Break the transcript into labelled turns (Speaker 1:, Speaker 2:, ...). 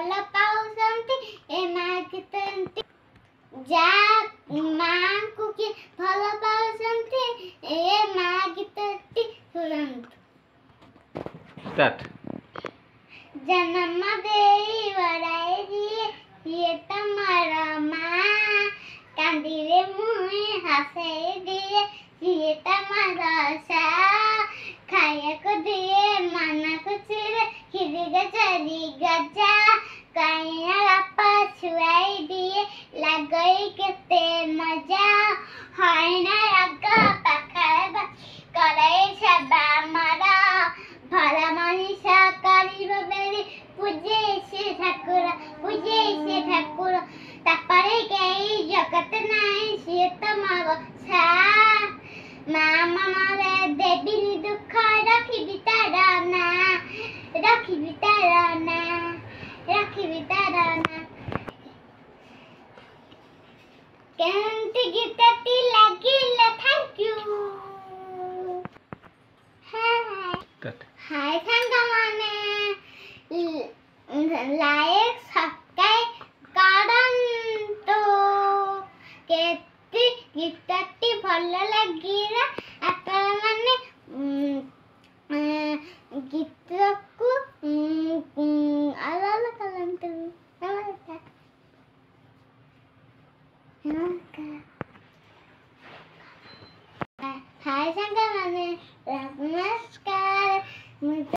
Speaker 1: ଭଲ ପାଉଛନ୍ତି ଏ ମା ଗୀତଟି ଯା ମାଙ୍କୁ କି ଭଲ ପାଉଛନ୍ତି ଏ ମା ଗୀତଟି ଶୁଣନ୍ତୁ।
Speaker 2: ଷ୍ଟାର୍ଟ।
Speaker 1: ଜନ୍ମ ଦେଇ ବଢ଼ାଇ ଦିଏ ସିଏ ତମର ମା କାନ୍ଦିରେ ମୁହେଁ ହସେଇ ଦିଏ ସିଏ ତମର ସା ଖାଇବାକୁ ଦିଏ ମନ ଖୁସିରେ କ୍ଷୀରି ଗଜରି ଗଜା କାଇନା ବାପା ଛୁଆଇ ଦିଏ ଲାଗଇ କେତେ ମଜା ହଇନା ରାଗ ପାଖରେ କରେଇ ସେବା ମର ଭଲ ମଣିଷ କରିବ ବେରି ପୂଜେ ସେ ଠାକୁର ତାପରେ କେହି ଜଗତ ନାହିଁ ସିଏ ତମର ସା ମା ମନରେ ଦେବିନି ଦୁଃଖ ରଖିବି ତାର ନା ରଖିବି ତାର ନା ରଖିବି ତାର ନା। କେମିତି ଗୀତଟି ଲାଗିଲା? Thank you. ହାय ସାଙ୍ଗମାନେ, ଲାଇକ୍ ସବସ୍କ୍ରାଇବ୍ କରନ୍ତୁ। କେତେ ଗୀତଟି ଭଲ ଲାଗେ